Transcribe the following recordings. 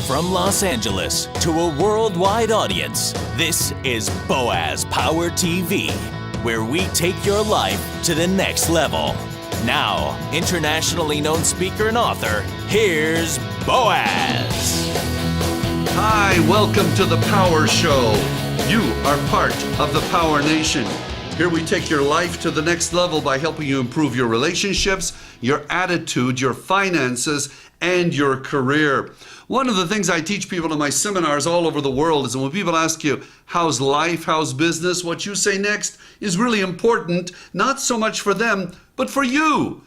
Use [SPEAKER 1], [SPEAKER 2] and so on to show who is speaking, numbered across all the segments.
[SPEAKER 1] From Los Angeles to a worldwide audience, this is Boaz Power TV, where we take your life to the next level. Now, internationally known speaker and author, here's Boaz.
[SPEAKER 2] Hi, welcome to the Power Show. You are part of the Power Nation. Here we take your life to the next level by helping you improve your relationships, your attitude, your finances, and your career. One of the things I teach people in my seminars all over the world is when people ask you, how's life, how's business, what you say next is really important, not so much for them, but for you.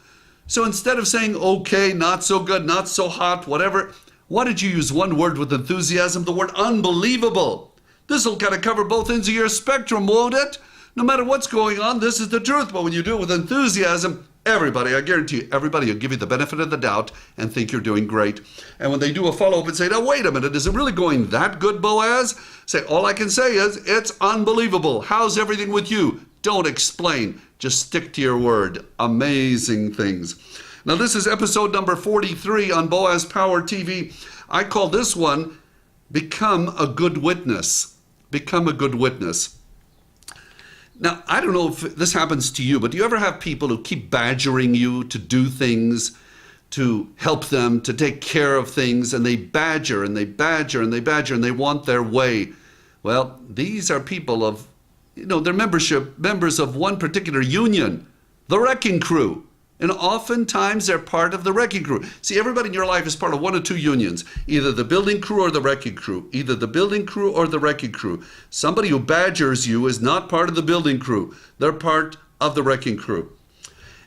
[SPEAKER 2] So instead of saying, okay, not so good, not so hot, whatever, why did you use one word with enthusiasm, the word unbelievable? This will kind of cover both ends of your spectrum, won't it? No matter what's going on, this is the truth. But when you do it with enthusiasm, everybody, I guarantee you, everybody will give you the benefit of the doubt and think you're doing great. And when they do a follow-up and say, now, wait a minute, is it really going that good, Boaz? Say, all I can say is, it's unbelievable. How's everything with you? Don't explain. Just stick to your word. Amazing things. Now, this is episode number 43 on Boaz Power TV. I call this one, Become a Good Witness. Become a Good Witness. Now, I don't know if this happens to you, but do you ever have people who keep badgering you to do things, to help them, to take care of things, and they badger and they badger and they badger and they want their way? Well, these are people of, they're members of one particular union, the wrecking crew. And oftentimes they're part of the wrecking crew. See, everybody in your life is part of one of two unions, either the building crew or the wrecking crew, either the building crew or the wrecking crew. Somebody who badgers you is not part of the building crew. They're part of the wrecking crew.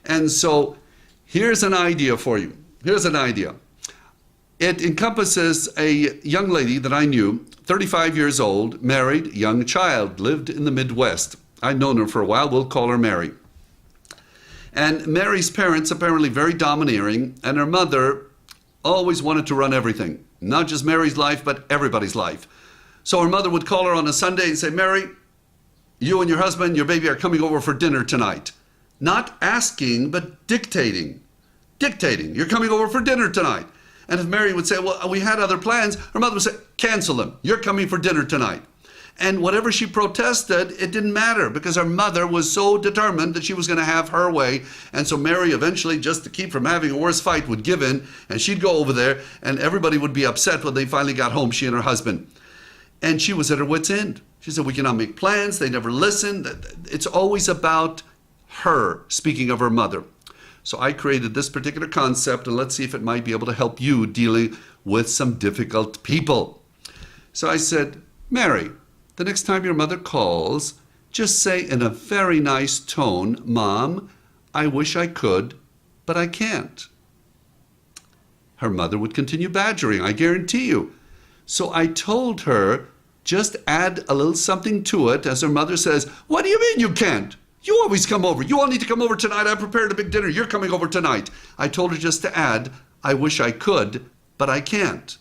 [SPEAKER 2] And so here's an idea for you. Here's an idea. It encompasses a young lady that I knew, 35 years old, married, young child, lived in the Midwest. I've known her for a while. We'll call her Mary. And Mary's parents apparently very domineering, and her mother always wanted to run everything. Not just Mary's life, but everybody's life. So her mother would call her on a Sunday and say, Mary, you and your husband, your baby are coming over for dinner tonight. Not asking, but dictating. Dictating. You're coming over for dinner tonight. And if Mary would say, well, we had other plans, her mother would say, cancel them. You're coming for dinner tonight. And whatever she protested, it didn't matter because her mother was so determined that she was going to have her way. And so Mary eventually, just to keep from having a worse fight, would give in, and she'd go over there, and everybody would be upset when they finally got home, she and her husband. And she was at her wit's end. She said, we cannot make plans. They never listen. It's always about her, speaking of her mother. So I created this particular concept, and let's see if it might be able to help you dealing with some difficult people. So I said, Mary, the next time your mother calls, just say in a very nice tone, Mom, I wish I could, but I can't. Her mother would continue badgering, I guarantee you. So I told her, just add a little something to it, as her mother says, what do you mean you can't? You always come over. You all need to come over tonight. I prepared a big dinner. You're coming over tonight. I told her just to add, I wish I could, but I can't.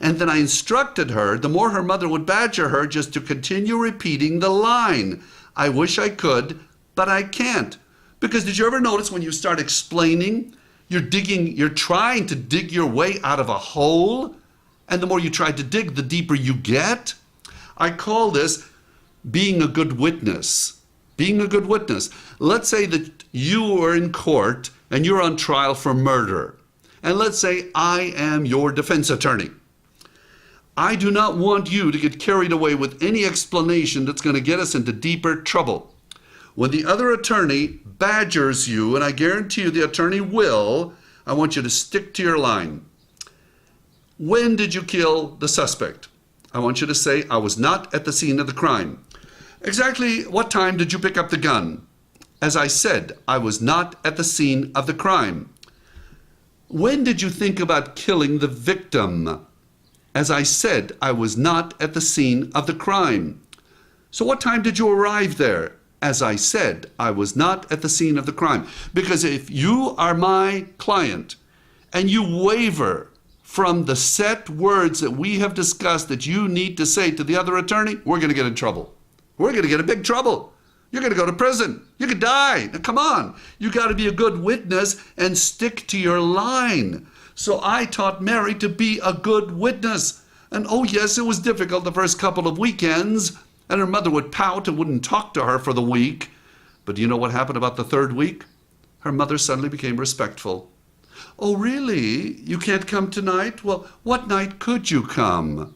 [SPEAKER 2] And then I instructed her, the more her mother would badger her, just to continue repeating the line. I wish I could, but I can't. Because did you ever notice when you start explaining, you're trying to dig your way out of a hole? And the more you try to dig, the deeper you get? I call this being a good witness. Being a good witness. Let's say that you are in court and you're on trial for murder. And let's say I am your defense attorney. I do not want you to get carried away with any explanation that's going to get us into deeper trouble. When the other attorney badgers you, and I guarantee you the attorney will, I want you to stick to your line. When did you kill the suspect? I want you to say, I was not at the scene of the crime. Exactly what time did you pick up the gun? As I said, I was not at the scene of the crime. When did you think about killing the victim? As I said, I was not at the scene of the crime. So what time did you arrive there? As I said, I was not at the scene of the crime. Because if you are my client and you waver from the set words that we have discussed that you need to say to the other attorney, we're going to get in trouble. We're going to get in big trouble. You're going to go to prison. You could die. Now, come on. You got to be a good witness and stick to your line. So I taught Mary to be a good witness. And oh yes, it was difficult the first couple of weekends, and her mother would pout and wouldn't talk to her for the week. But do you know what happened about the third week? Her mother suddenly became respectful. Oh really? You can't come tonight? Well, what night could you come?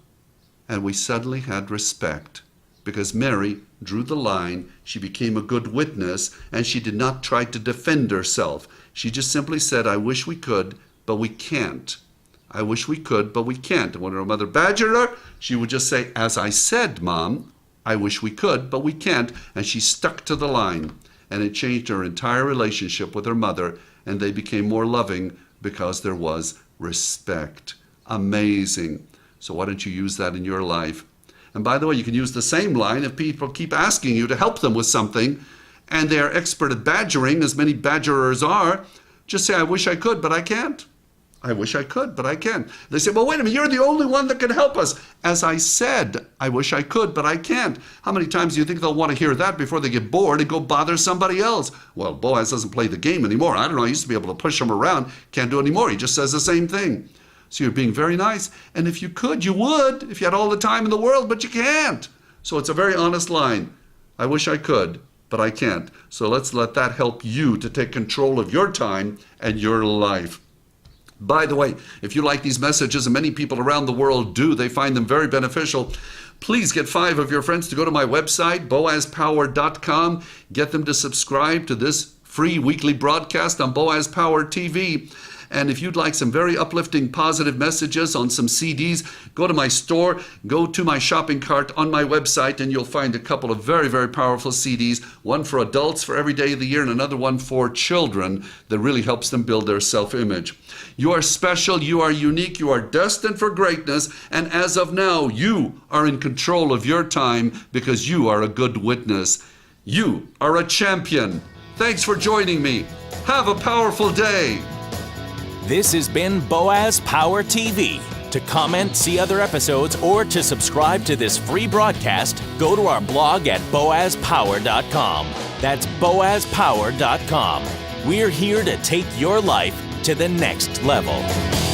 [SPEAKER 2] And we suddenly had respect, because Mary drew the line. She became a good witness, and she did not try to defend herself. She just simply said, I wish we could, but we can't. I wish we could, but we can't. And when her mother badgered her, she would just say, as I said, Mom, I wish we could, but we can't. And she stuck to the line, and it changed her entire relationship with her mother, and they became more loving because there was respect. Amazing. So why don't you use that in your life? And by the way, you can use the same line if people keep asking you to help them with something, and they are expert at badgering, as many badgerers are. Just say, I wish I could, but I can't. I wish I could, but I can't. They say, well, wait a minute, you're the only one that can help us. As I said, I wish I could, but I can't. How many times do you think they'll want to hear that before they get bored and go bother somebody else? Well, Boaz doesn't play the game anymore. I don't know, I used to be able to push him around. Can't do it anymore. He just says the same thing. So you're being very nice. And if you could, you would, if you had all the time in the world, but you can't. So it's a very honest line. I wish I could, but I can't. So let's let that help you to take control of your time and your life. By the way, if you like these messages, and many people around the world do, they find them very beneficial, please get 5 of your friends to go to my website, boazpower.com. Get them to subscribe to this free weekly broadcast on Boaz Power TV. And if you'd like some very uplifting, positive messages on some CDs, go to my store, go to my shopping cart on my website, and you'll find a couple of very, very powerful CDs, one for adults for every day of the year and another one for children that really helps them build their self-image. You are special, you are unique, you are destined for greatness, and as of now, you are in control of your time because you are a good witness. You are a champion. Thanks for joining me. Have a powerful day.
[SPEAKER 1] This has been Boaz Power TV. To comment, see other episodes, or to subscribe to this free broadcast, go to our blog at boazpower.com. That's boazpower.com. We're here to take your life to the next level.